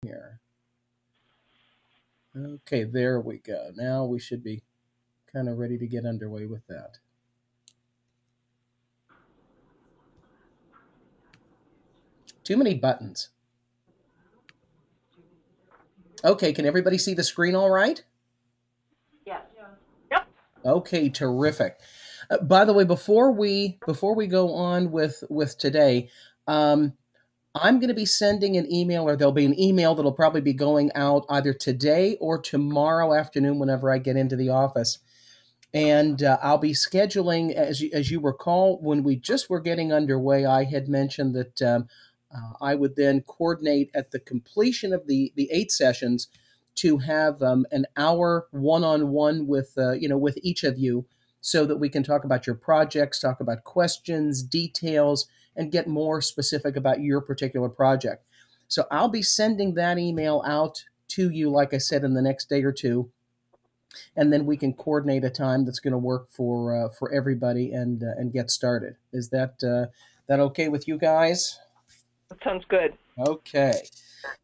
Here. Okay, there we go. Now we should be kind of ready to get underway with that. Too many buttons. Okay, can everybody see the screen all right? Yes. Yep. Okay, terrific. By the way, before we go on with today, um, I'm going to be sending an email, or there'll be an email that'll probably be going out either today or tomorrow afternoon whenever I get into the office. And I'll be scheduling, as you recall, when we just were getting underway, I had mentioned that I would then coordinate at the completion of the 8 sessions to have an hour one-on-one with with each of you, so that we can talk about your projects, talk about questions, details, and get more specific about your particular project. So I'll be sending that email out to you, like I said, in the next day or two, and then we can coordinate a time that's going to work for everybody, and get started. Is that okay with you guys? That sounds good. Okay.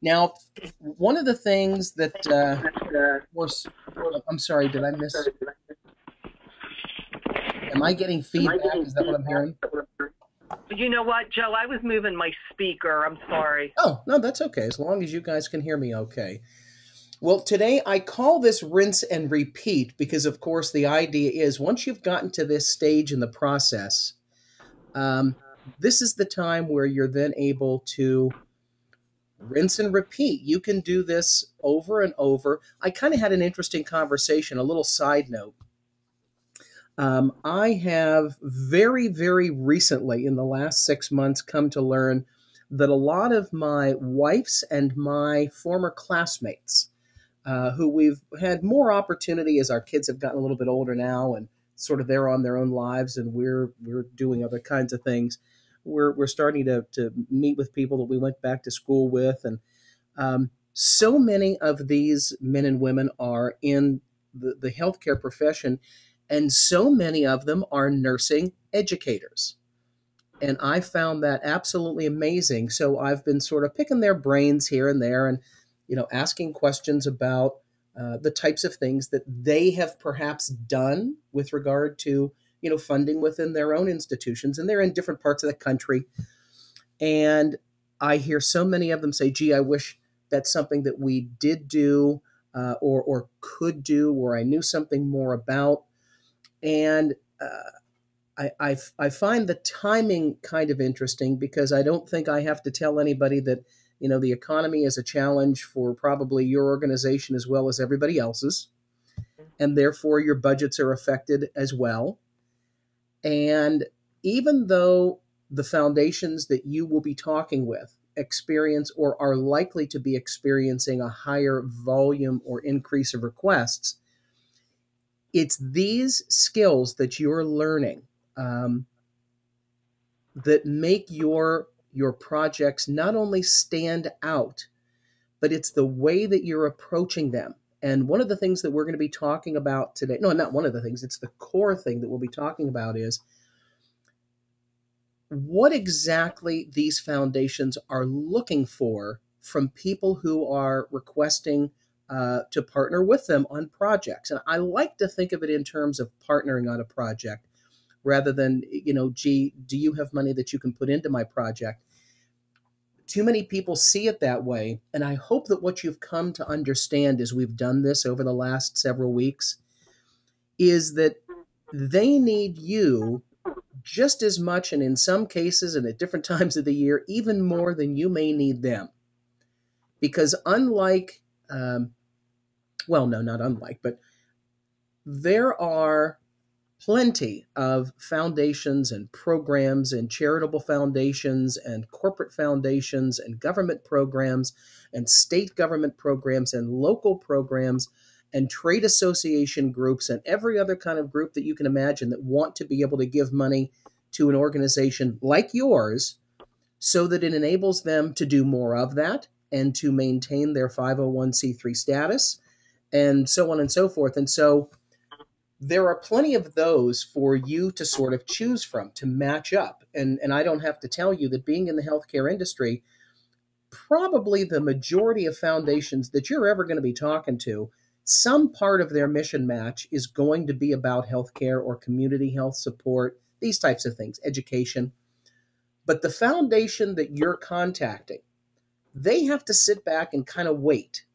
Now, one of the things that, of course, I'm sorry, did I miss? Am I getting feedback? Is that what I'm hearing? You know what, Joe? I was moving my speaker. I'm sorry. Oh, no, that's okay, as long as you guys can hear me okay. Well, today I call this rinse and repeat because, of course, the idea is once you've gotten to this stage in the process, um, this is the time where you're then able to rinse and repeat. You can do this over and over. I kind of had an interesting conversation, a little side note. I have very, very recently, in the last 6 months, come to learn that a lot of my wife's and my former classmates, who we've had more opportunity as our kids have gotten a little bit older now, and sort of they're on their own lives, and we're doing other kinds of things. We're starting to meet with people that we went back to school with, and so many of these men and women are in the healthcare profession, and so many of them are nursing educators. And I found that absolutely amazing. So I've been sort of picking their brains here and there, and asking questions about the types of things that they have perhaps done with regard to funding within their own institutions, and they're in different parts of the country. And I hear so many of them say, "Gee, I wish that's something that we did do, or could do, or I knew something more about." And I find the timing kind of interesting, because I don't think I have to tell anybody that the economy is a challenge for probably your organization as well as everybody else's, and therefore your budgets are affected as well. And even though the foundations that you will be talking with experience or are likely to be experiencing a higher volume or increase of requests, it's these skills that you're learning, um, that make your projects not only stand out, but it's the way that you're approaching them. And one of the things that we're going to be talking about today, no, not one of the things, it's the core thing that we'll be talking about, is what exactly these foundations are looking for from people who are requesting to partner with them on projects. And I like to think of it in terms of partnering on a project, rather than, gee, do you have money that you can put into my project? Too many people see it that way. And I hope that what you've come to understand as we've done this over the last several weeks is that they need you just as much, and in some cases and at different times of the year, even more than you may need them. Because unlike, well, no, not unlike, but there are plenty of foundations and programs and charitable foundations and corporate foundations and government programs and state government programs and local programs and trade association groups and every other kind of group that you can imagine that want to be able to give money to an organization like yours, so that it enables them to do more of that and to maintain their 501c3 status, and so on and so forth. And so there are plenty of those for you to sort of choose from to match up. And I don't have to tell you that being in the healthcare industry, probably the majority of foundations that you're ever going to be talking to, some part of their mission match is going to be about healthcare or community health support, these types of things, education. But the foundation that you're contacting, they have to sit back and kind of wait.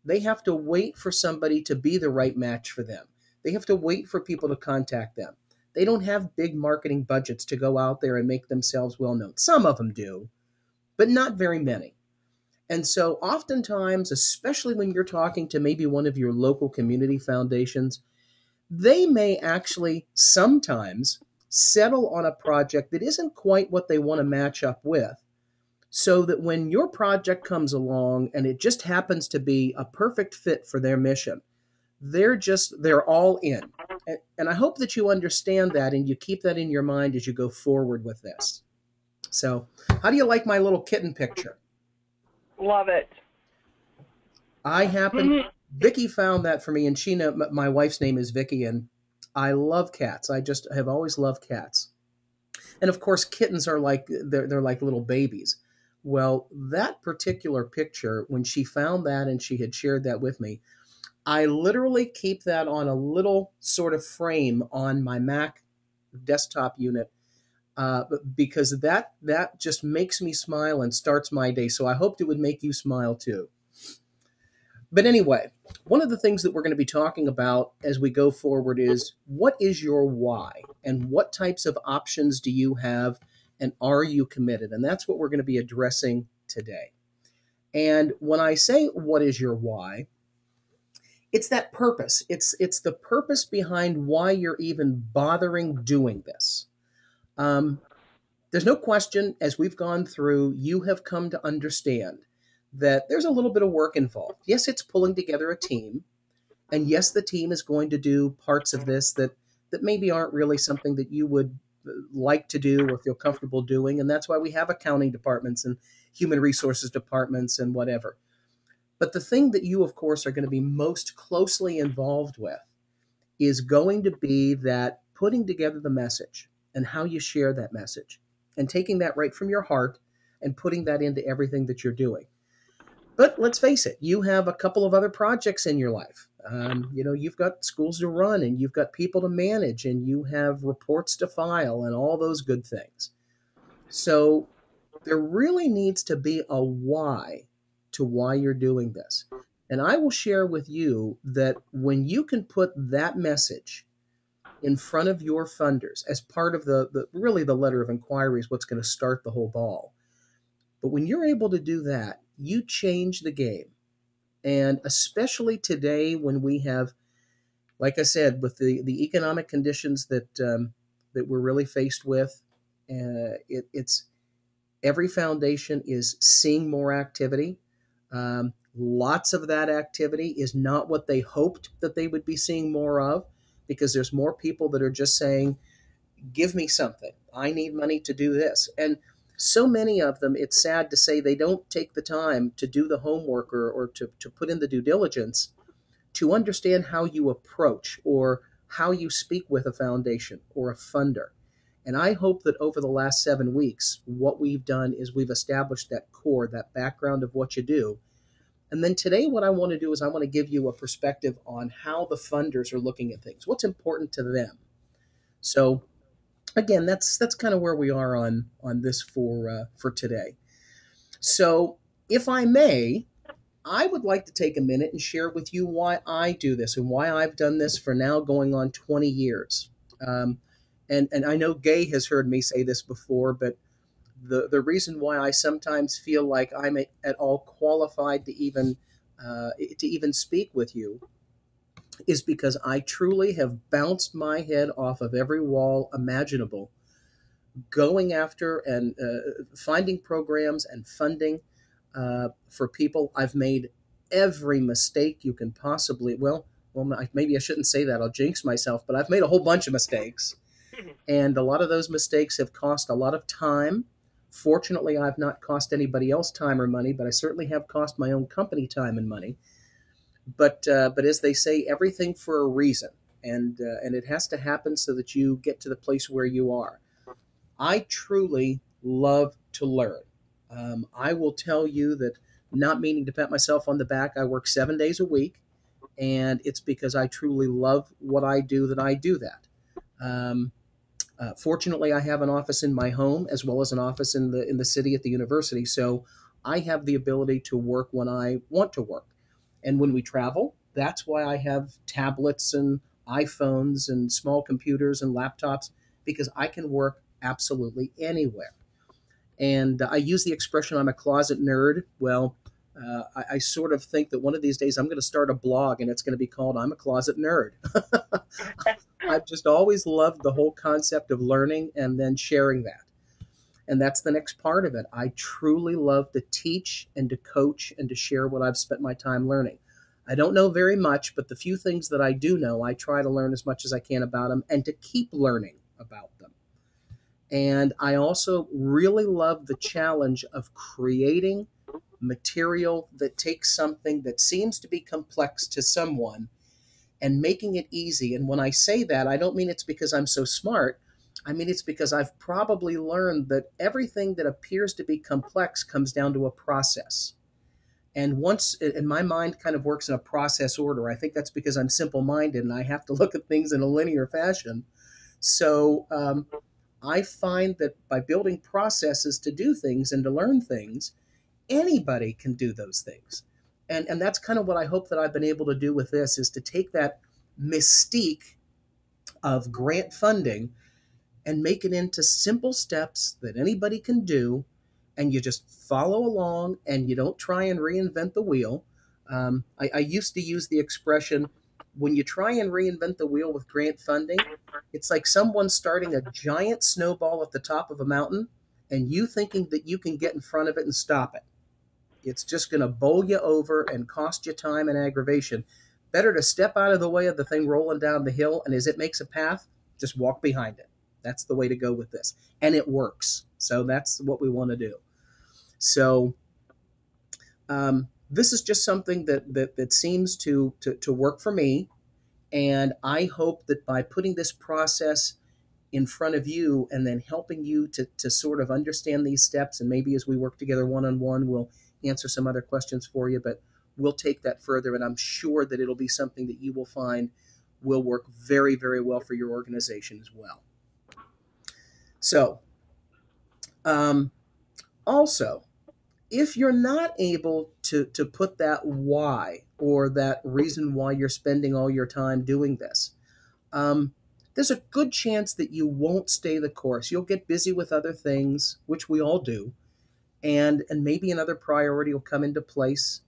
They have to wait for somebody to be the right match for them. They have to wait for people to contact them. They don't have big marketing budgets to go out there and make themselves well known. Some of them do, but not very many. And so, oftentimes, especially when you're talking to maybe one of your local community foundations, they may actually sometimes settle on a project that isn't quite what they want to match up with. So that when your project comes along and it just happens to be a perfect fit for their mission, they're all in. And I hope that you understand that and you keep that in your mind as you go forward with this. So, how do you like my little kitten picture? Love it. I happen Vicky found that for me, and my wife's name is Vicky, and I love cats. I just have always loved cats, and of course, kittens are like they're like little babies. Well, that particular picture, when she found that and she had shared that with me, I literally keep that on a little sort of frame on my Mac desktop unit because that just makes me smile and starts my day. So I hoped it would make you smile too. But anyway, one of the things that we're going to be talking about as we go forward is what is your why and what types of options do you have and are you committed? And that's what we're going to be addressing today. And when I say what is your why, it's that purpose. It's the purpose behind why you're even bothering doing this. Um, there's no question, as we've gone through, you have come to understand that there's a little bit of work involved. Yes, it's pulling together a team, and yes, the team is going to do parts of this that maybe aren't really something that you would like to do or feel comfortable doing, and that's why we have accounting departments and human resources departments and whatever. But the thing that you, of course, are going to be most closely involved with is going to be that putting together the message and how you share that message and taking that right from your heart and putting that into everything that you're doing. But let's face it, you have a couple of other projects in your life. You've got schools to run and you've got people to manage and you have reports to file and all those good things. So there really needs to be a why to why you're doing this. And I will share with you that when you can put that message in front of your funders as part of the really the letter of inquiry is what's going to start the whole ball. But when you're able to do that, you change the game. And especially today when we have, like I said, with the economic conditions that we're really faced with, it's every foundation is seeing more activity. Lots of that activity is not what they hoped that they would be seeing more of because there's more people that are just saying, give me something. I need money to do this. And so many of them, it's sad to say, they don't take the time to do the homework or to put in the due diligence to understand how you approach or how you speak with a foundation or a funder. And I hope that over the last 7 weeks, what we've done is we've established that core, that background of what you do. And then today, what I want to do is I want to give you a perspective on how the funders are looking at things, what's important to them. So again, that's kind of where we are on this for today. So if I may, I would like to take a minute and share with you why I do this and why I've done this for now going on 20 years. Um, and I know Gay has heard me say this before, but the reason why I sometimes feel like I'm at all qualified to even speak with you is because I truly have bounced my head off of every wall imaginable, going after and finding programs and funding for people. I've made every mistake you can possibly. Maybe I shouldn't say that. I'll jinx myself. But I've made a whole bunch of mistakes, and a lot of those mistakes have cost a lot of time. Fortunately, I've not cost anybody else time or money, but I certainly have cost my own company time and money. But as they say, everything for a reason, and it has to happen so that you get to the place where you are. I truly love to learn. I will tell you that, not meaning to pat myself on the back, I work 7 days a week, and it's because I truly love what I do that I do that. Um, Fortunately, I have an office in my home as well as an office in the city at the university, so I have the ability to work when I want to work. And when we travel, that's why I have tablets and iPhones and small computers and laptops, because I can work absolutely anywhere. And I use the expression "I'm a closet nerd." Well, I sort of think that one of these days I'm going to start a blog and it's going to be called "I'm a Closet Nerd." I've just always loved the whole concept of learning and then sharing that. And that's the next part of it. I truly love to teach and to coach and to share what I've spent my time learning. I don't know very much, but the few things that I do know, I try to learn as much as I can about them and to keep learning about them. And I also really love the challenge of creating material that takes something that seems to be complex to someone and making it easy. And when I say that, I don't mean it's because I'm so smart. I mean, it's because I've probably learned that everything that appears to be complex comes down to a process. And once, and my mind kind of works in a process order. I think that's because I'm simple minded and I have to look at things in a linear fashion. So I find that by building processes to do things and to learn things, anybody can do those things. And that's kind of what I hope that I've been able to do with this, is to take that mystique of grant funding and make it into simple steps that anybody can do, and you just follow along and you don't try and reinvent the wheel. I used to use the expression, when you try and reinvent the wheel with grant funding, it's like someone starting a giant snowball at the top of a mountain and you thinking that you can get in front of it and stop it. It's just going to bowl you over and cost you time and aggravation. Better to step out of the way of the thing rolling down the hill, and as it makes a path, just walk behind it. That's the way to go with this. And it works. So that's what we want to do. So this is just something that seems to work for me. And I hope that by putting this process in front of you and then helping you to sort of understand these steps, and maybe as we work together one on one, we'll answer some other questions for you, but we'll take that further, and I'm sure that it'll be something that you will find will work very, very well for your organization as well. So um, also, if you're not able to put that why or that reason why you're spending all your time doing this, um, there's a good chance that you won't stay the course. You'll get busy with other things, which we all do, and maybe another priority will come into place.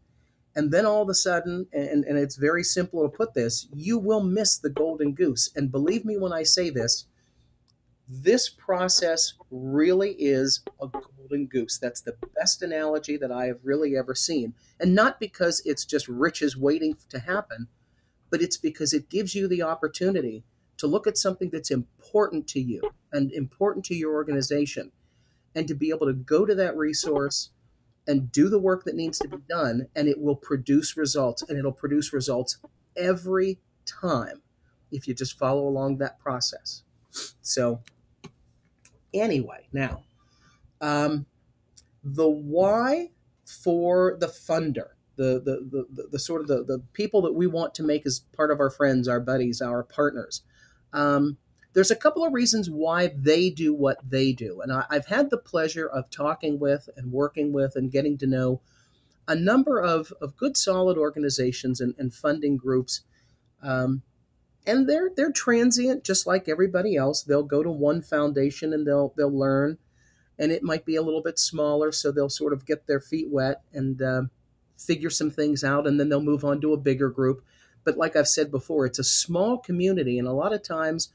And then all of a sudden, and it's very simple to put this, you will miss the golden goose. And believe me when I say this, this process really is a golden goose. That's the best analogy that I have really ever seen. And not because it's just riches waiting to happen, but it's because it gives you the opportunity to look at something that's important to you and important to your organization, and to be able to go to that resource and do the work that needs to be done, and it will produce results, and it'll produce results every time if you just follow along that process. So anyway, now um, the why for the funder, the sort of the people that we want to make as part of our friends, our buddies, our partners. Um, there's a couple of reasons why they do what they do. And I've had the pleasure of talking with and working with and getting to know a number of good, solid organizations and funding groups. Um, and they're transient, just like everybody else. They'll go to one foundation and they'll learn, and it might be a little bit smaller, so they'll sort of get their feet wet and figure some things out, and then they'll move on to a bigger group. But like I've said before, it's a small community, and a lot of times,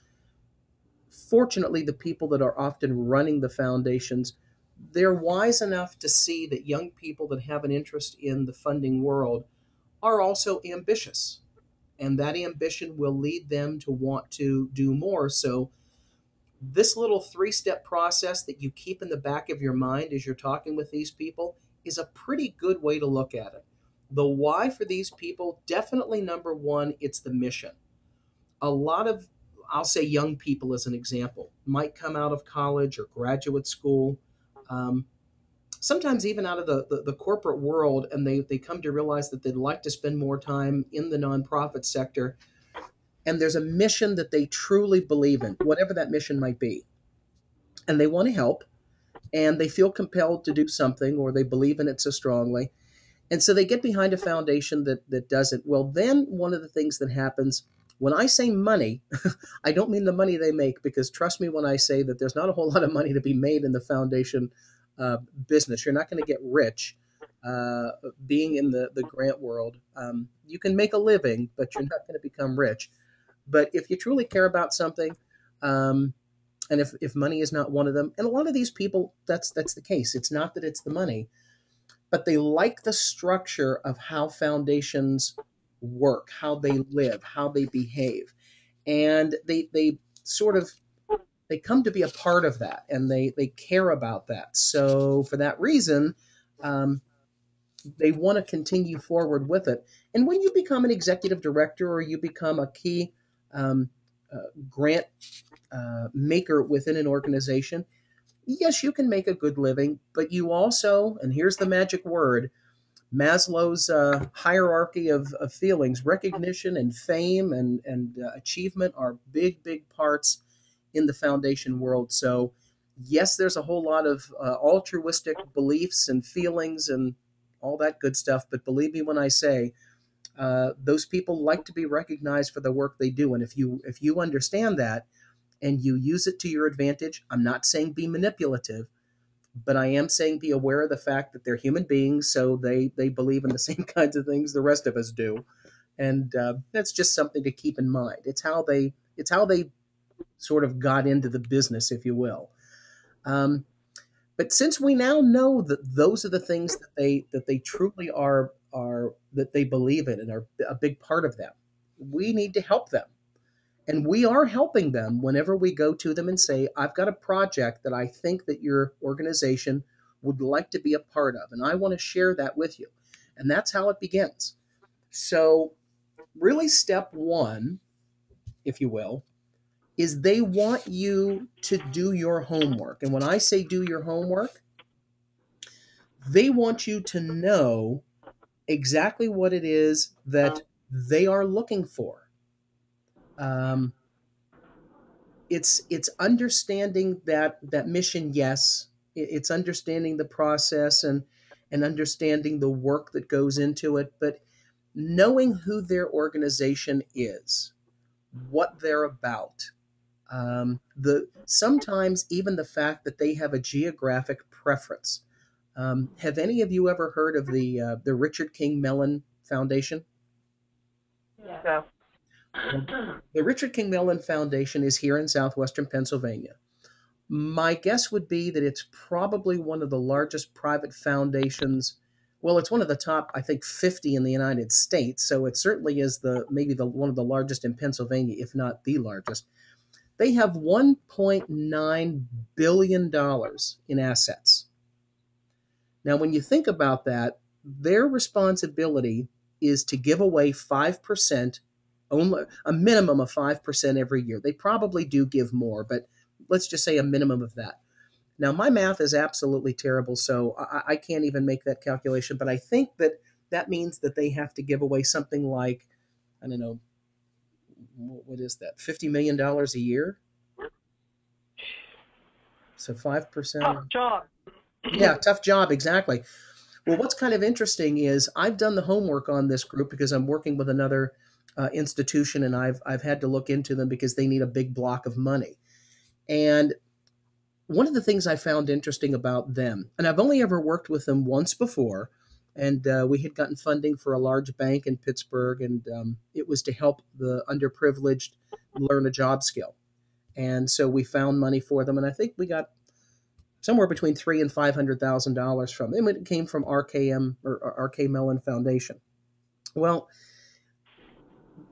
fortunately, the people that are often running the foundations, they're wise enough to see that young people that have an interest in the funding world are also ambitious, and that ambition will lead them to want to do more. So this little three-step process that you keep in the back of your mind as you're talking with these people is a pretty good way to look at it. The why for these people, definitely number one, it's the mission. A lot of, I'll say young people as an example, might come out of college or graduate school, um, sometimes even out of the corporate world, and they come to realize that they'd like to spend more time in the nonprofit sector, and there's a mission that they truly believe in, whatever that mission might be, and they want to help, and they feel compelled to do something, or they believe in it so strongly, and so they get behind a foundation that does it. Well, then one of the things that happens when I say money, I don't mean the money they make, because trust me when I say that there's not a whole lot of money to be made in the foundation business. You're not going to get rich being in the grant world. You can make a living, but you're not going to become rich. But if you truly care about something, um, and if money is not one of them, and a lot of these people, that's the case. It's not that it's the money, but they like the structure of how foundations work, how they live, how they behave, and they sort of they come to be a part of that, and they care about that. So for that reason, um, they want to continue forward with it. And when you become an executive director, or you become a key um, grant maker within an organization, yes, you can make a good living, but you also, and here's the magic word, Maslow's hierarchy of feelings, recognition and fame and achievement are big, big parts in the foundation world. So, yes, there's a whole lot of altruistic beliefs and feelings and all that good stuff. But believe me when I say, those people like to be recognized for the work they do. And if you understand that and you use it to your advantage, I'm not saying be manipulative, but I am saying be aware of the fact that they're human beings, so they believe in the same kinds of things the rest of us do, and that's just something to keep in mind. It's how they sort of got into the business, if you will. Um, but since we now know that those are the things that they truly are that they believe in and are a big part of them, we need to help them. And we are helping them whenever we go to them and say, I've got a project that I think that your organization would like to be a part of, and I want to share that with you. And that's how it begins. So, really, step one, if you will, is they want you to do your homework. And when I say do your homework, they want you to know exactly what it is that they are looking for. Um, it's understanding that mission, yes. It's understanding the process and understanding the work that goes into it, but knowing who their organization is, what they're about, the sometimes even the fact that they have a geographic preference. Have any of you ever heard of the Richard King Mellon Foundation? So, Well, the Richard King Mellon Foundation is here in southwestern Pennsylvania. My guess would be that it's probably one of the largest private foundations. Well, it's one of the top, I think, 50 in the United States. So it certainly is the maybe the one of the largest in Pennsylvania, if not the largest. They have $1.9 billion in assets. Now, when you think about that, their responsibility is to give away 5%, only a minimum of 5% every year. They probably do give more, but let's just say a minimum of that. Now, my math is absolutely terrible, so I can't even make that calculation, but I think that that means that they have to give away something like, I don't know, what is that, $50 million a year? So 5%. tough job. Yeah, tough job, exactly. Well, what's kind of interesting is I've done the homework on this group because I'm working with another institution, and I've had to look into them because they need a big block of money. And one of the things I found interesting about them, and I've only ever worked with them once before, and we had gotten funding for a large bank in Pittsburgh, and it was to help the underprivileged learn a job skill. And so we found money for them, and I think we got somewhere between three and $500,000 from them. It came from RKM or RK Mellon Foundation. Well,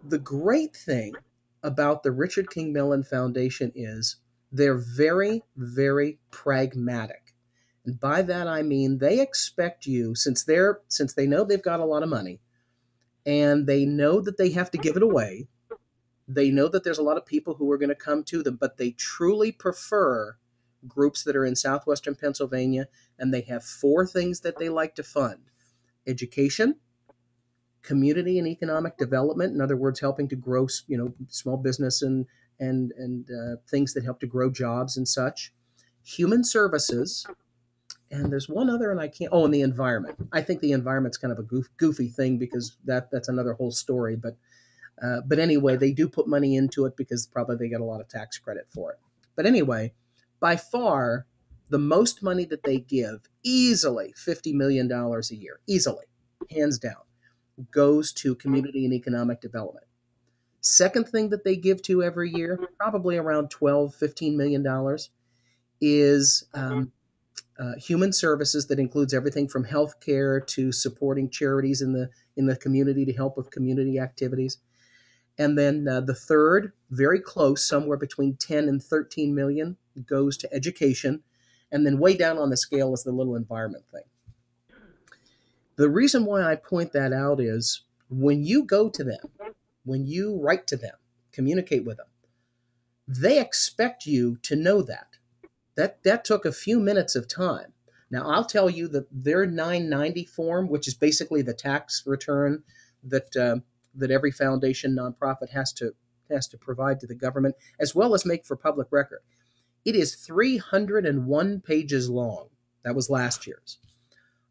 the great thing about the Richard King Mellon Foundation is they're very, very pragmatic. And by that I mean they expect you, since they know they've got a lot of money and they know that they have to give it away, they know that there's a lot of people who are going to come to them, but they truly prefer groups that are in southwestern Pennsylvania, and they have four things that they like to fund: education, community and economic development, in other words, helping to grow, small business and things that help to grow jobs and such, human services, and there's one other, and I can't. Oh, and the environment. I think the environment's kind of a goofy thing because that's another whole story. But anyway, they do put money into it because probably they get a lot of tax credit for it. But anyway, by far the most money that they give, easily $50 million a year, easily, hands down, goes to community and economic development. Second thing that they give to every year, probably around 12, $15 million, is human services that includes everything from healthcare to supporting charities in the community to help with community activities. And then the third, very close, somewhere between 10 and 13 million, goes to education. And then way down on the scale is the little environment thing. The reason why I point that out is when you go to them, when you write to them, communicate with them, they expect you to know that. That took a few minutes of time. Now I'll tell you that their 990 form, which is basically the tax return that every foundation nonprofit has to provide to the government, as well as make for public record. It is 301 pages long. That was last year's.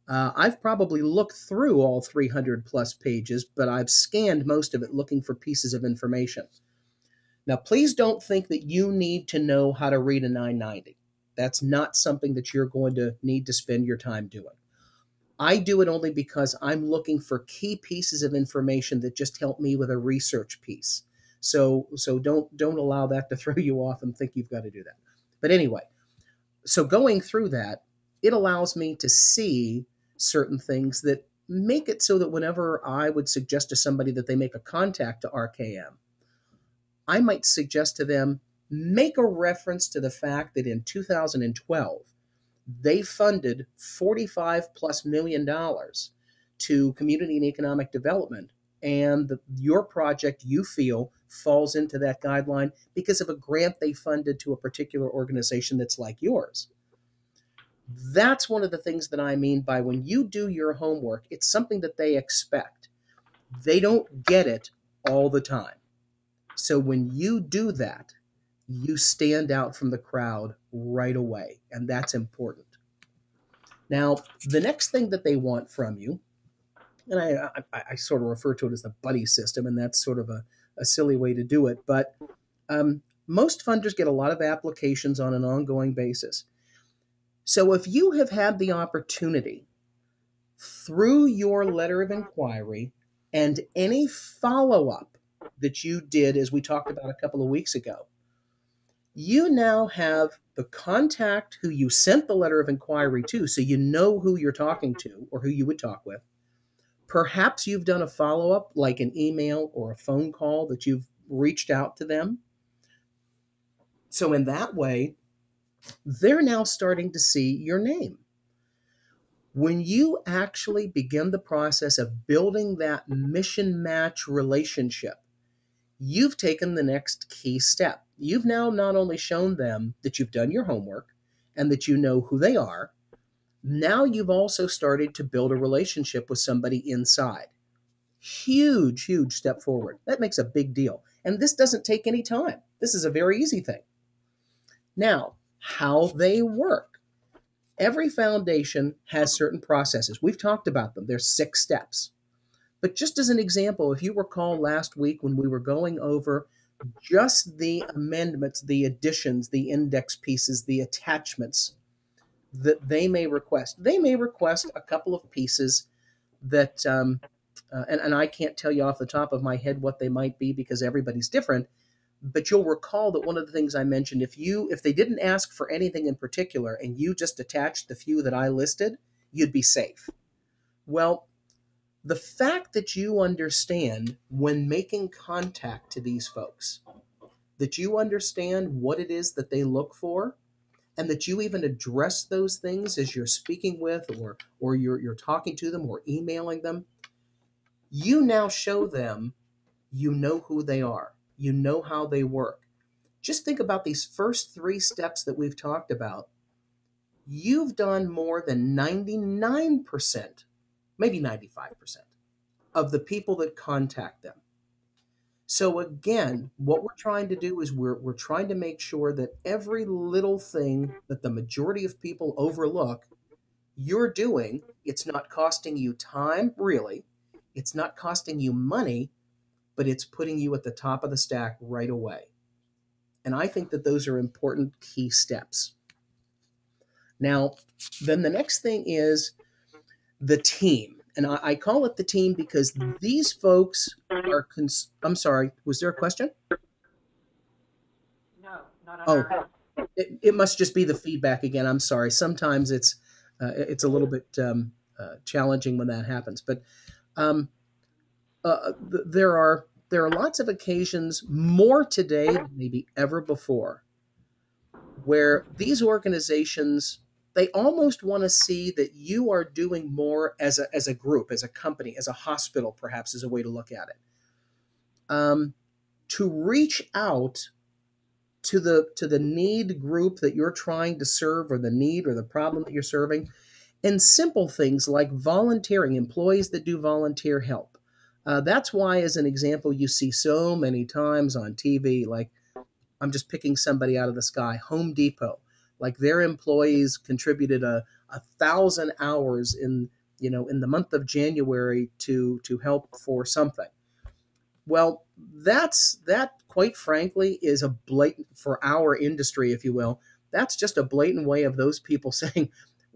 I've probably looked through all 300 plus pages, but I've scanned most of it looking for pieces of information. Now, please don't think that you need to know how to read a 990. That's not something that you're going to need to spend your time doing. I do it only because I'm looking for key pieces of information that just help me with a research piece. So don't allow that to throw you off and think you've got to do that. But anyway, so going through that, it allows me to see certain things that make it so that whenever I would suggest to somebody that they make a contact to RKM, I might suggest to them, make a reference to the fact that in 2012, they funded 45 plus $1 million to community and economic development. And your project, you feel, falls into that guideline because of a grant they funded to a particular organization that's like yours. That's one of the things that I mean by when you do your homework, it's something that they expect. They don't get it all the time. So when you do that, you stand out from the crowd right away, and that's important. Now, the next thing that they want from you, and I sort of refer to it as the buddy system, and that's sort of a silly way to do it, but most funders get a lot of applications on an ongoing basis. So if you have had the opportunity through your letter of inquiry and any follow up that you did, as we talked about a couple of weeks ago, you now have the contact who you sent the letter of inquiry to, so you know who you're talking to or who you would talk with. Perhaps you've done a follow up, like an email or a phone call that you've reached out to them. So, in that way, they're now starting to see your name. When you actually begin the process of building that mission match relationship, you've taken the next key step. You've now not only shown them that you've done your homework and that you know who they are, now you've also started to build a relationship with somebody inside. Huge, huge step forward. That makes a big deal. And this doesn't take any time. This is a very easy thing. Now, how they work. Every foundation has certain processes. We've talked about them. There's 6 steps. But just as an example, if you recall last week when we were going over just the amendments, the additions, the index pieces, the attachments that they may request. They may request a couple of pieces that, and I can't tell you off the top of my head what they might be because everybody's different. But you'll recall that one of the things I mentioned, if they didn't ask for anything in particular and you just attached the few that I listed, you'd be safe. Well, the fact that you understand when making contact to these folks, that you understand what it is that they look for, and that you even address those things as you're speaking with or you're talking to them or emailing them, you now show them you know who they are. You know how they work. Just think about these first three steps that we've talked about. You've done more than 99%, maybe 95% of the people that contact them. So again, what we're trying to do is we're trying to make sure that every little thing that the majority of people overlook, you're doing. It's not costing you time, really. It's not costing you money, but it's putting you at the top of the stack right away. And I think that those are important key steps. Now, then the next thing is the team. And I call it the team because these folks are, I'm sorry, was there a question? No, not on Oh, our end. it must just be the feedback again. I'm sorry. Sometimes it's a little bit challenging when that happens. But um, there are lots of occasions, more today than maybe ever before, where these organizations, they almost want to see that you are doing more as a group, as a company, as a hospital, perhaps is a way to look at it. To reach out to the need group that you're trying to serve, or the need or the problem that you're serving, and simple things like volunteering, employees that do volunteer help. That's why, as an example, you see so many times on TV, like, I'm just picking somebody out of the sky, Home Depot, like their employees contributed a thousand hours in the month of January to help for something. Well, that quite frankly is a blatant, for our industry, if you will, that's just a blatant way of those people saying,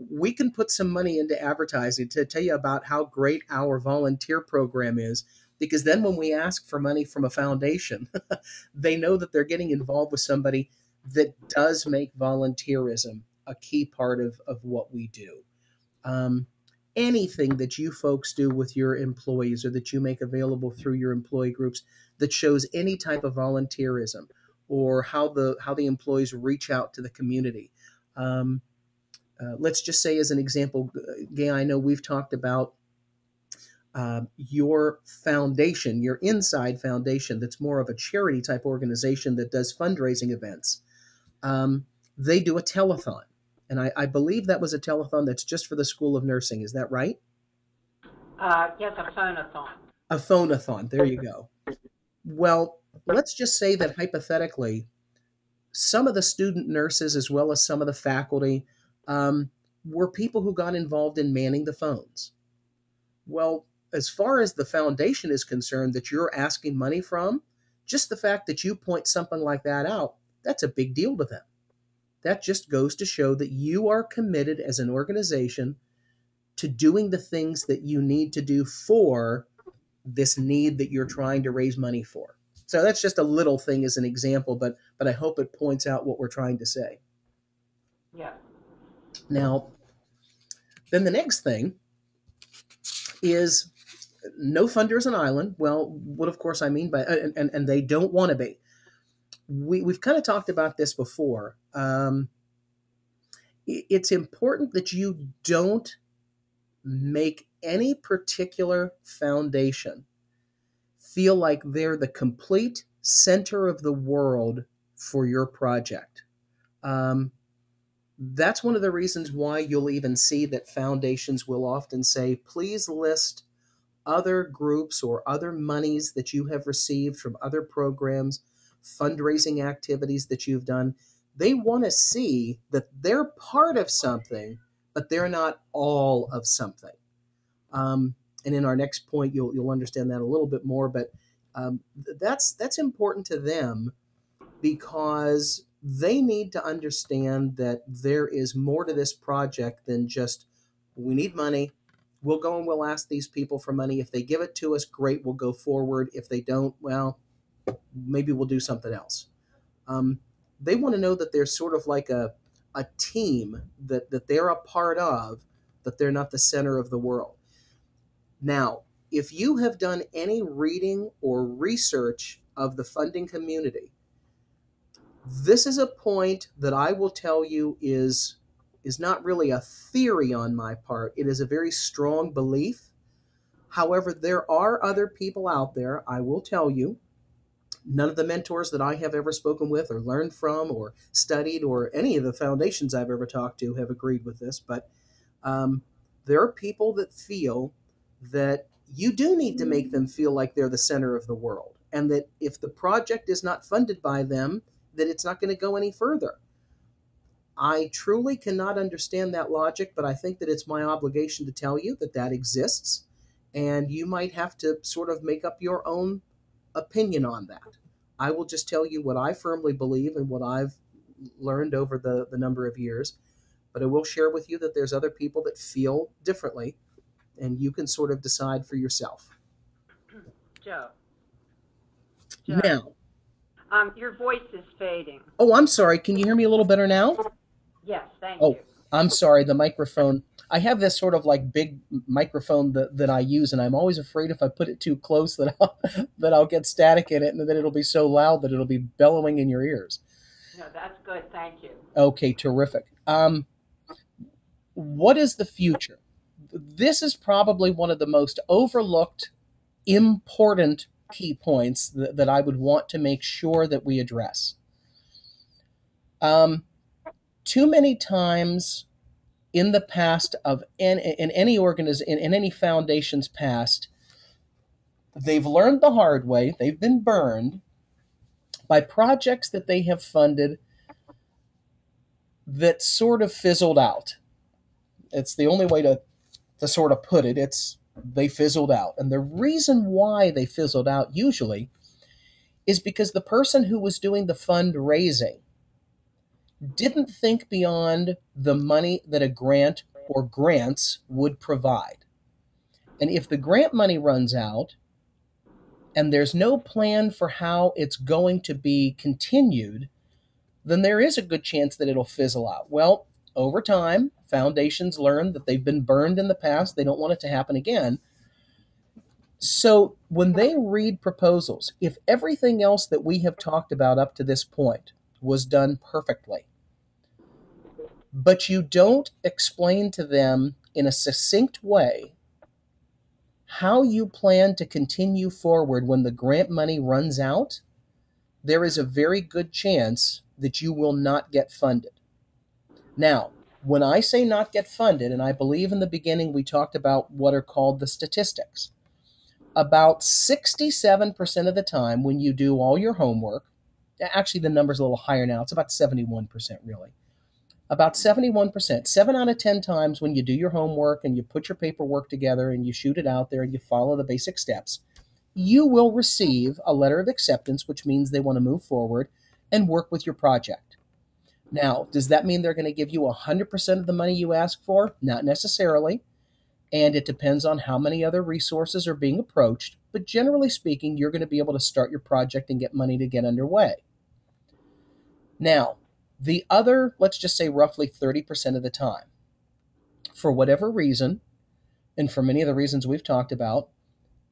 we can put some money into advertising to tell you about how great our volunteer program is, because then when we ask for money from a foundation, they know that they're getting involved with somebody that does make volunteerism a key part of what we do. Um, Anything that you folks do with your employees, or that you make available through your employee groups, that shows any type of volunteerism, or how the employees reach out to the community. Um, let's just say, as an example, Gay, I know we've talked about your foundation, your Inside Foundation, that's more of a charity type organization that does fundraising events. Um, they do a telethon. And I believe that was a telethon that's just for the School of Nursing. Is that right? Yes, a phone-a-thon. A phonathon. There you go. Well, let's just say that hypothetically, some of the student nurses, as well as some of the faculty, um, were people who got involved in manning the phones. Well, as far as the foundation is concerned that you're asking money from, just the fact that you point something like that out, that's a big deal to them. That just goes to show that you are committed as an organization to doing the things that you need to do for this need that you're trying to raise money for. So that's just a little thing as an example, but I hope it points out what we're trying to say. Yes. Now, then the next thing is, no funder is an island. Well, what of course I mean by, and they don't want to be. We've kind of talked about this before. It's important that you don't make any particular foundation feel like they're the complete center of the world for your project. Um, that's one of the reasons why you'll even see that foundations will often say, please list other groups or other monies that you have received from other programs, fundraising activities that you've done. They want to see that they're part of something, but they're not all of something. And in our next point, you'll understand that a little bit more. But that's important to them, because they need to understand that there is more to this project than just, we need money. We'll go and we'll ask these people for money. If they give it to us, great, we'll go forward. If they don't, well, maybe we'll do something else. Um, they want to know that there's sort of like a team that they're a part of, that they're not the center of the world. Now, if you have done any reading or research of the funding community, this is a point that I will tell you is not really a theory on my part. It is a very strong belief. However, there are other people out there, I will tell you, None of the mentors that I have ever spoken with or learned from or studied or any of the foundations I've ever talked to have agreed with this, but um, there are people that feel that you do need to make them feel like they're the center of the world, and that if the project is not funded by them, that it's not going to go any further. I truly cannot understand that logic, but I think that it's my obligation to tell you that that exists, and you might have to sort of make up your own opinion on that. I will just tell you what I firmly believe and what I've learned over the number of years, but I will share with you that there's other people that feel differently, and you can sort of decide for yourself. Joe, Joe, Now, your voice is fading. oh, I'm sorry. Can you hear me a little better now? Yes, thank Oh, you. I'm sorry. The microphone. I have this sort of like big microphone that I use, and I'm always afraid if I put it too close that that I'll get static in it, and that it'll be so loud that it'll be bellowing in your ears. No, that's good. Thank you. Okay, terrific. What is the future? This is probably one of the most overlooked, important key points that I would want to make sure that we address. Um, Too many times in the past of in any in any foundation's past, they've learned the hard way. They've been burned by projects that they have funded that sort of fizzled out. It's the only way to sort of put it. It's they fizzled out. And the reason why they fizzled out usually is because the person who was doing the fundraising didn't think beyond the money that a grant or grants would provide. And if the grant money runs out and there's no plan for how it's going to be continued, then there is a good chance that it'll fizzle out. Well, over time, foundations learn that they've been burned in the past. They don't want it to happen again. So when they read proposals, if everything else that we have talked about up to this point was done perfectly, but you don't explain to them in a succinct way how you plan to continue forward when the grant money runs out, there is a very good chance that you will not get funded. Now, when I say not get funded, and I believe in the beginning we talked about what are called the statistics, about 67% of the time when you do all your homework, actually the number's a little higher now, it's about 71% really. About 71%, 7 out of 10 times when you do your homework and you put your paperwork together and you shoot it out there and you follow the basic steps, you will receive a letter of acceptance, which means they want to move forward and work with your project. Now, does that mean they're going to give you 100% of the money you ask for? Not necessarily. And it depends on how many other resources are being approached. But generally speaking, you're going to be able to start your project and get money to get underway. Now, the other, let's just say roughly 30% of the time, for whatever reason, and for many of the reasons we've talked about,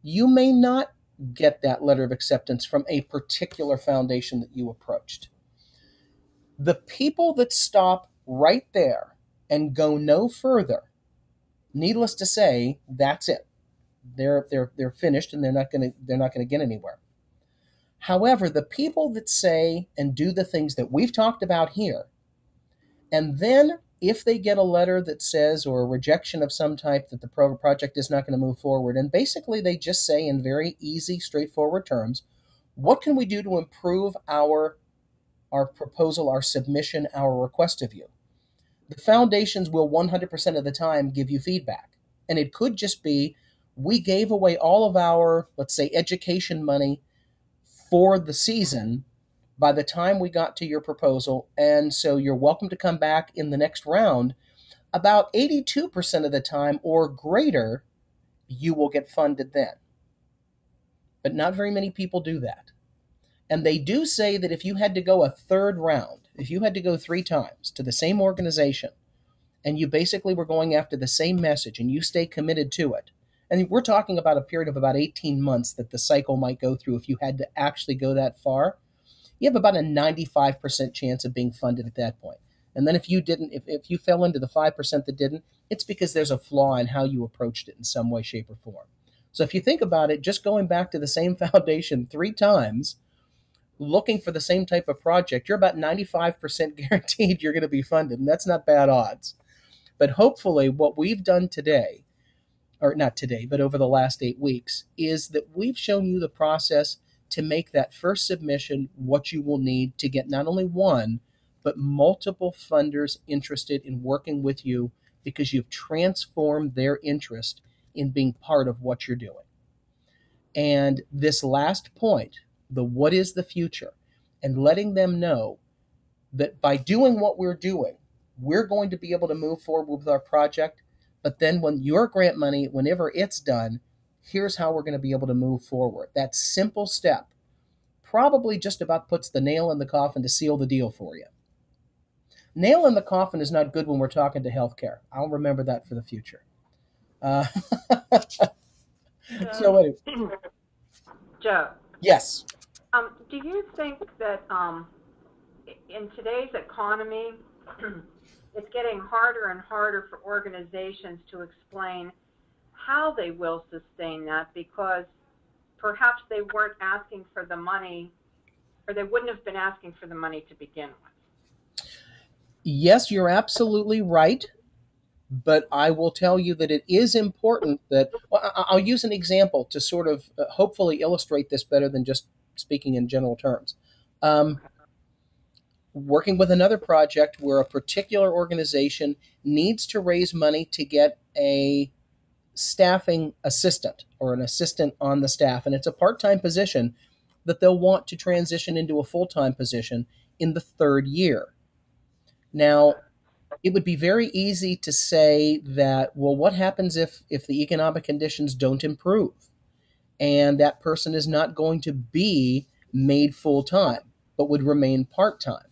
you may not get that letter of acceptance from a particular foundation that you approached. The people that stop right there and go no further, needless to say, that's it. They're finished and they're not going to get anywhere. However, the people that say and do the things that we've talked about here, and then if they get a letter that says, or a rejection of some type, that the project is not going to move forward, and basically they just say in very easy, straightforward terms, what can we do to improve our proposal, our submission, our request of you? The foundations will 100% of the time give you feedback. And it could just be, we gave away all of our, let's say, education money for the season by the time we got to your proposal, and so you're welcome to come back in the next round. About 82% of the time or greater, you will get funded then. But not very many people do that. And they do say that if you had to go a third round, if you had to go 3 times to the same organization, and you basically were going after the same message and you stay committed to it, and we're talking about a period of about 18 months that the cycle might go through if you had to actually go that far, you have about a 95% chance of being funded at that point. And then if you didn't, if you fell into the 5% that didn't, it's because there's a flaw in how you approached it in some way, shape, or form. So if you think about it, just going back to the same foundation 3 times, looking for the same type of project, you're about 95% guaranteed you're going to be funded. And that's not bad odds. But hopefully, what we've done today, or not today, but over the last 8 weeks, is that we've shown you the process to make that first submission what you will need to get not only one, but multiple funders interested in working with you because you've transformed their interest in being part of what you're doing. And this last point, the what is the future, and letting them know that by doing what we're doing, we're going to be able to move forward with our project. But then when your grant money, whenever it's done, here's how we're going to be able to move forward. That simple step probably just about puts the nail in the coffin to seal the deal for you. Nail in the coffin is not good when we're talking to healthcare. I'll remember that for the future. Uh, so anyway, Joe, yes. do you think that in today's economy, it's getting harder and harder for organizations to explain how they will sustain that because perhaps they weren't asking for the money, or they wouldn't have been asking for the money to begin with? Yes, you're absolutely right. But I will tell you that it is important that, well, I'll use an example to sort of hopefully illustrate this better than just speaking in general terms. Um, Working with another project where a particular organization needs to raise money to get a staffing assistant or an assistant on the staff, and it's a part time position that they'll want to transition into a full time position in the third year. Now, it would be very easy to say that, well, what happens if the economic conditions don't improve and that person is not going to be made full time but would remain part time?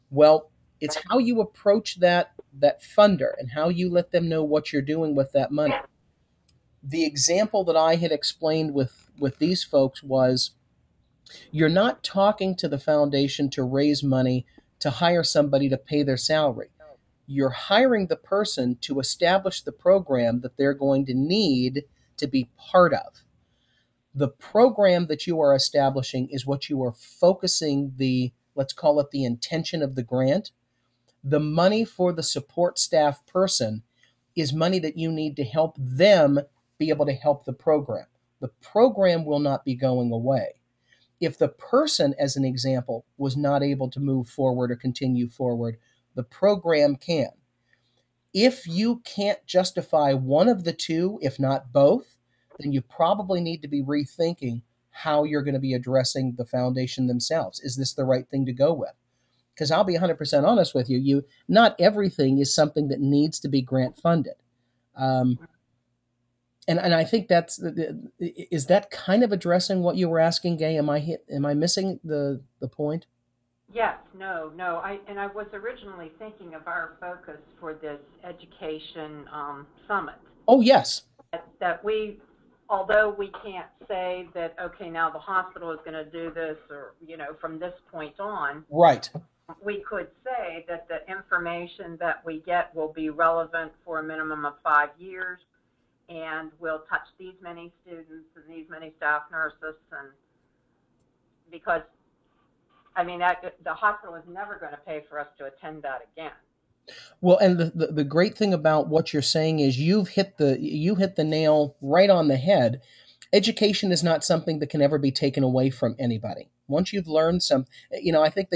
Well, it's how you approach that funder and how you let them know what you're doing with that money. The example that I had explained with these folks was, you're not talking to the foundation to raise money to hire somebody to pay their salary. You're hiring the person to establish the program that they're going to need to be part of. The program that you are establishing is what you are focusing the, let's call it the intention of the grant. The money for the support staff person is money that you need to help them be able to help the program. The program will not be going away. If the person, as an example, was not able to move forward or continue forward, the program can. If you can't justify one of the two, if not both, then you probably need to be rethinking how you're going to be addressing the foundation themselves. Is this the right thing to go with? Because I'll be 100% honest with you, not everything is something that needs to be grant funded. Um, and I think is that kind of addressing what you were asking, Gay? Am I missing the point? Yes, no. I was originally thinking of our focus for this education summit. Oh, yes. That we, although we can't say that, okay, now the hospital is going to do this, or, from this point on, Right. we could say that the information that we get will be relevant for a minimum of 5 years, and we'll touch these many students and these many staff nurses, and because the hospital is never going to pay for us to attend that again. Well, and the great thing about what you're saying is you hit the nail right on the head. Education is not something that can ever be taken away from anybody. Once you've learned I think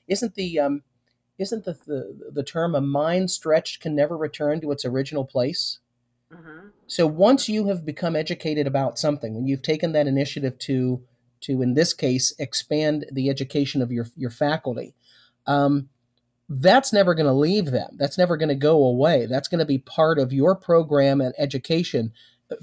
isn't the term, a mind stretched can never return to its original place. Mm-hmm. So once you have become educated about something, when you've taken that initiative to in this case expand the education of your faculty, that's never going to leave them. That's never going to go away. That's going to be part of your program and education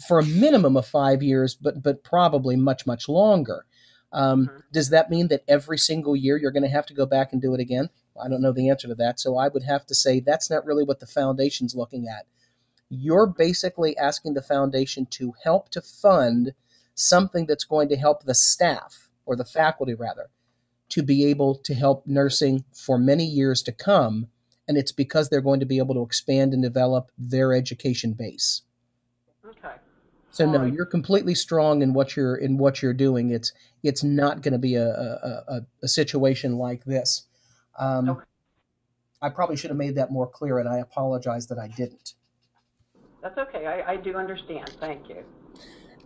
for a minimum of 5 years, but probably much, much longer. Mm-hmm. Does that mean that every single year you're going to have to go back and do it again? I don't know the answer to that. So I would have to say that's not really what the foundation's looking at. You're basically asking the foundation to help to fund something that's going to help the staff, or the faculty rather, to be able to help nursing for many years to come. And it's because they're going to be able to expand and develop their education base. Okay. So All no, right. you're completely strong in what you're doing. It's not going to be a situation like this. Um, Okay. I probably should have made that more clear, and I apologize that I didn't. That's okay. I do understand. Thank you.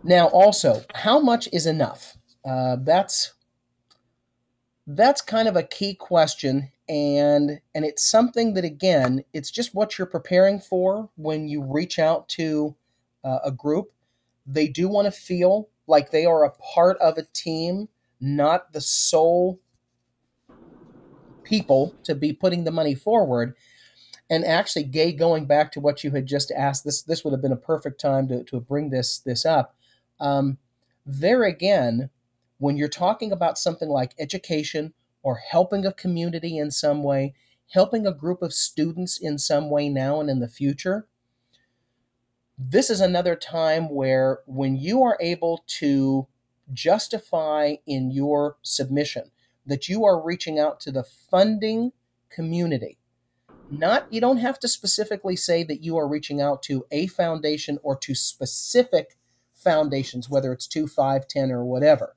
Now, also, how much is enough? That's kind of a key question, and it's something that, again, it's just what you're preparing for when you reach out to a group. They do want to feel like they are a part of a team, not the sole people to be putting the money forward. And actually, Gay, going back to what you had just asked, this would have been a perfect time to bring this up. Um, there again, when you're talking about something like education or helping a community in some way, helping a group of students in some way now and in the future, this is another time where when you are able to justify in your submission that you are reaching out to the funding community, not, you don't have to specifically say that you are reaching out to a foundation or to specific foundations, whether it's 2, 5, 10, or whatever,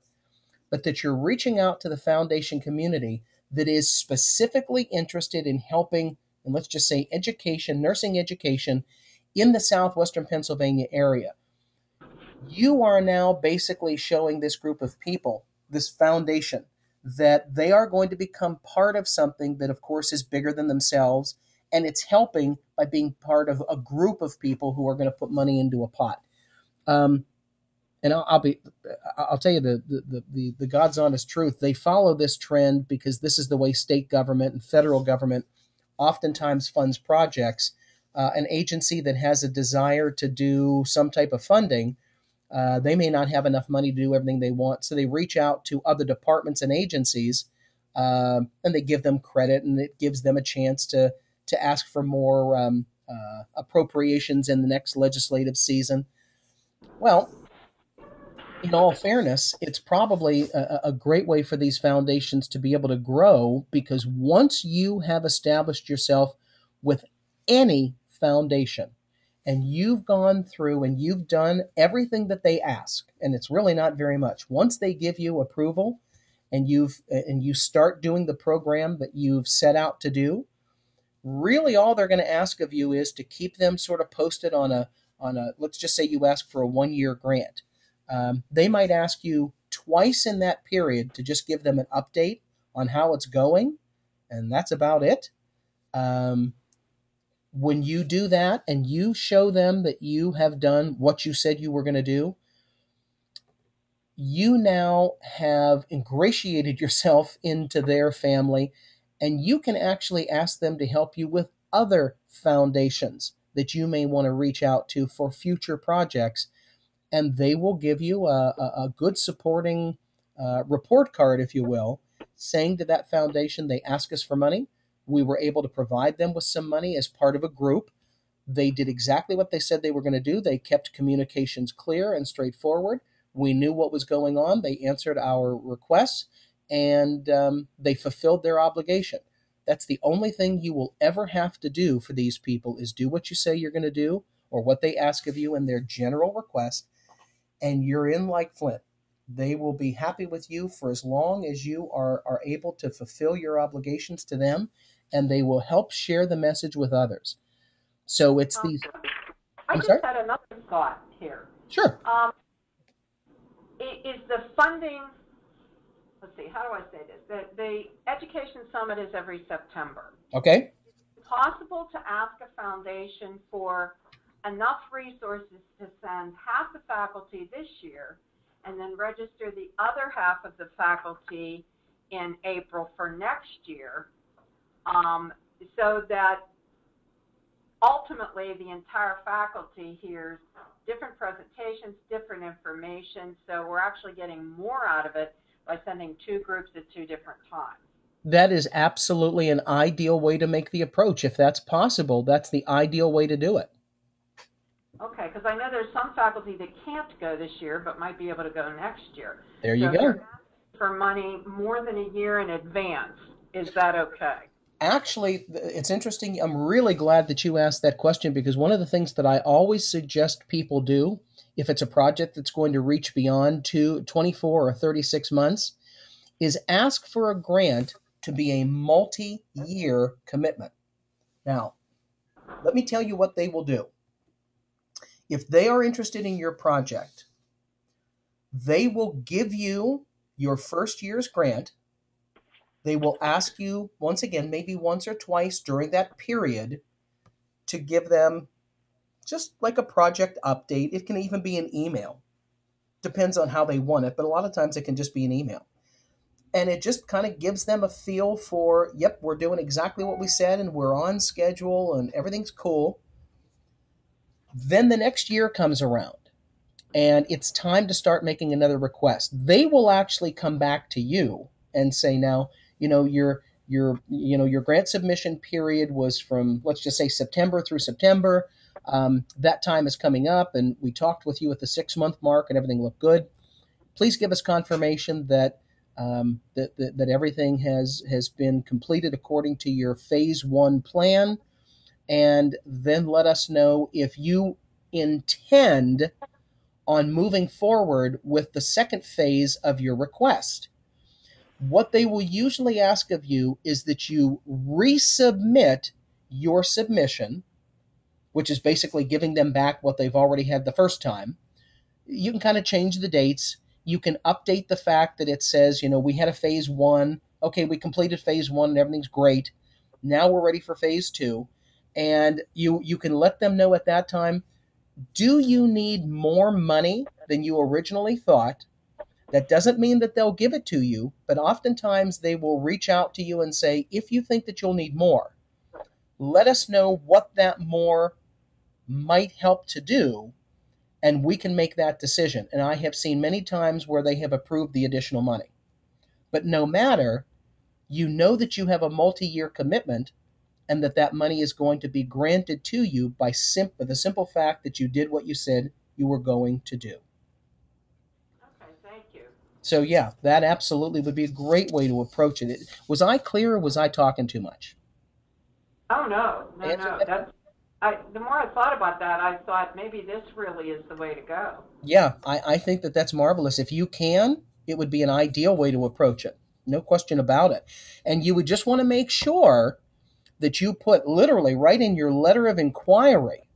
but that you're reaching out to the foundation community that is specifically interested in helping, and let's just say education, nursing education in the southwestern Pennsylvania area. You are now basically showing this group of people, this foundation, that they are going to become part of something that, of course, is bigger than themselves. And it's helping by being part of a group of people who are going to put money into a pot. Um, and I'll tell you the God's honest truth. They follow this trend because this is the way state government and federal government oftentimes funds projects. An agency that has a desire to do some type of funding, they may not have enough money to do everything they want, so they reach out to other departments and agencies, and they give them credit, and it gives them a chance to ask for more appropriations in the next legislative season. Well, in all fairness, it's probably a great way for these foundations to be able to grow, because once you have established yourself with any foundation and you've gone through and you've done everything that they ask, and it's really not very much, once they give you approval and you start doing the program that you've set out to do, really all they're going to ask of you is to keep them sort of posted on a, let's just say you ask for a 1 year grant. They might ask you twice in that period to just give them an update on how it's going, and that's about it. um, when you do that and you show them that you have done what you said you were going to do, you now have ingratiated yourself into their family, and you can actually ask them to help you with other foundations that you may want to reach out to for future projects. And they will give you a good supporting report card, if you will, saying to that foundation, they ask us for money. We were able to provide them with some money as part of a group. They did exactly what they said they were going to do. They kept communications clear and straightforward. We knew what was going on. They answered our requests, and they fulfilled their obligation. That's the only thing you will ever have to do for these people, is do what you say you're going to do, or what they ask of you in their general request, and you're in like Flint. They will be happy with you for as long as you are able to fulfill your obligations to them, and they will help share the message with others. So it's Um, these. I I'm just sorry. had another thought here. Sure. Um, is the funding, let's see, how do I say this? The Education Summit is every September. Okay. Possible to ask a foundation for enough resources to send half the faculty this year and then register the other half of the faculty in April for next year, um, so that ultimately the entire faculty hears different presentations, different information, so we're actually getting more out of it by sending two groups at two different times. That is absolutely an ideal way to make the approach. If that's possible, that's the ideal way to do it. Okay, because I know there's some faculty that can't go this year but might be able to go next year. There you So if you're go. asking for money more than a year in advance, is that okay? Actually, it's interesting. I'm really glad that you asked that question, because one of the things that I always suggest people do if it's a project that's going to reach beyond 24 or 36 months, is ask for a grant to be a multi-year commitment. Now, let me tell you what they will do. If they are interested in your project, they will give you your first year's grant. They will ask you, once again, maybe once or twice during that period, to give them just like a project update. It can even be an email. Depends on how they want it, but a lot of times it can just be an email. And it just kind of gives them a feel for, yep, we're doing exactly what we said and we're on schedule and everything's cool. Then the next year comes around and it's time to start making another request. They will actually come back to you and say, now, your grant submission period was from, let's just say, September through September. That time is coming up, and we talked with you at the 6-month mark, and everything looked good. Please give us confirmation that that everything has been completed according to your phase 1 plan, and then let us know if you intend on moving forward with the second phase of your request. What they will usually ask of you is that you resubmit your submission, which is basically giving them back what they've already had the first time. You can kind of change the dates. You can update the fact that it says, we had a phase 1. Okay, we completed phase 1 and everything's great. Now we're ready for phase 2. And you can let them know at that time, do you need more money than you originally thought? That doesn't mean that they'll give it to you, but oftentimes they will reach out to you and say, if you think that you'll need more, let us know what that more might help to do, and we can make that decision. And I have seen many times where they have approved the additional money. But no matter, you know that you have a multi-year commitment and that that money is going to be granted to you by the simple fact that you did what you said you were going to do. Okay, thank you. So yeah, that absolutely would be a great way to approach it. Was I clear or was I talking too much? Oh, no. Answer that? The more I thought about that, I thought maybe this really is the way to go. Yeah, I think that that's marvelous. If you can, it would be an ideal way to approach it. No question about it. And you would just want to make sure that you put literally right in your letter of inquiry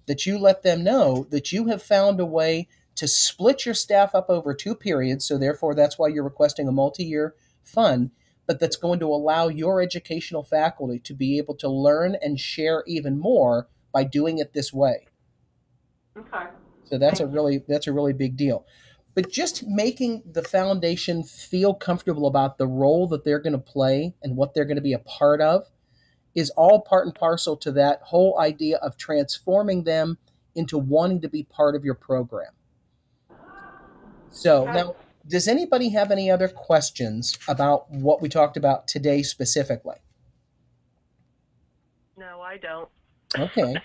that you let them know that you have found a way to split your staff up over 2 periods. So therefore, that's why you're requesting a multi-year fund, but that's going to allow your educational faculty to be able to learn and share even more by doing it this way. Okay. So that's a really big deal. But just making the foundation feel comfortable about the role that they're going to play and what they're going to be a part of is all part and parcel to that whole idea of transforming them into wanting to be part of your program. So Okay. now, does anybody have any other questions about what we talked about today specifically? No, I don't. Okay.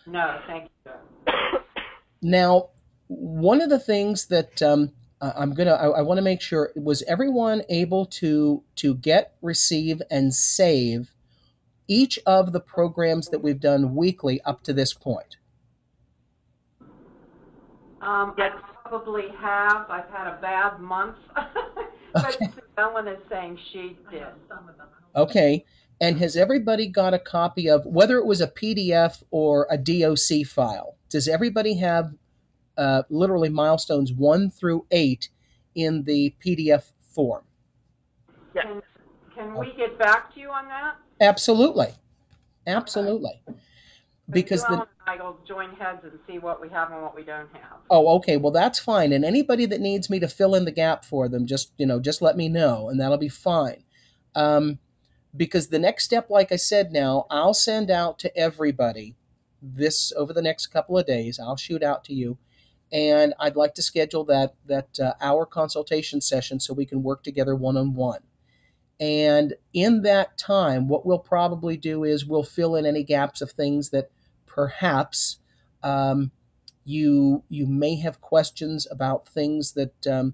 No, thank you. Now, one of the things that I want to make sure, was everyone able to get, receive, and save each of the programs that we've done weekly up to this point? I probably have. I've had a bad month. But Okay. Ellen is saying she did. Some of them. Okay. And has everybody got a copy of, whether it was a PDF or a DOC file, does everybody have literally milestones 1 through 8 in the PDF form? Yes. Can we get back to you on that? Absolutely. Absolutely. Because Ellen and I will join heads and see what we have and what we don't have. Oh, okay. Well, that's fine. And anybody that needs me to fill in the gap for them, just let me know, and that'll be fine. Because the next step, like I said, now I'll send out to everybody this over the next couple of days. I'll shoot out to you, and I'd like to schedule that hour consultation session so we can work together one-on-one. And in that time, what we'll probably do is we'll fill in any gaps of things that perhaps you may have questions about, things that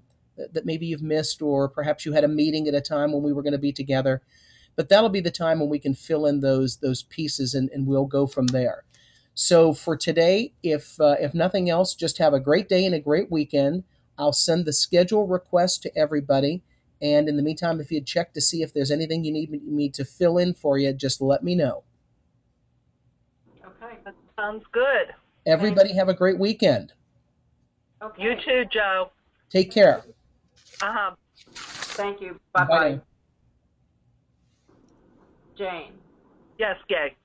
maybe you've missed, or perhaps you had a meeting at a time when we were going to be together. But that'll be the time when we can fill in those pieces, and we'll go from there. So for today, if nothing else, just have a great day and a great weekend. I'll send the schedule request to everybody. And in the meantime, if you'd check to see if there's anything you need me to fill in for you, just let me know. Okay. That sounds good. Everybody have a great weekend. Okay. You too, Joe. Take care. Uh-huh. Thank you. Bye Bye-bye. now. Jane. Yes, Gay.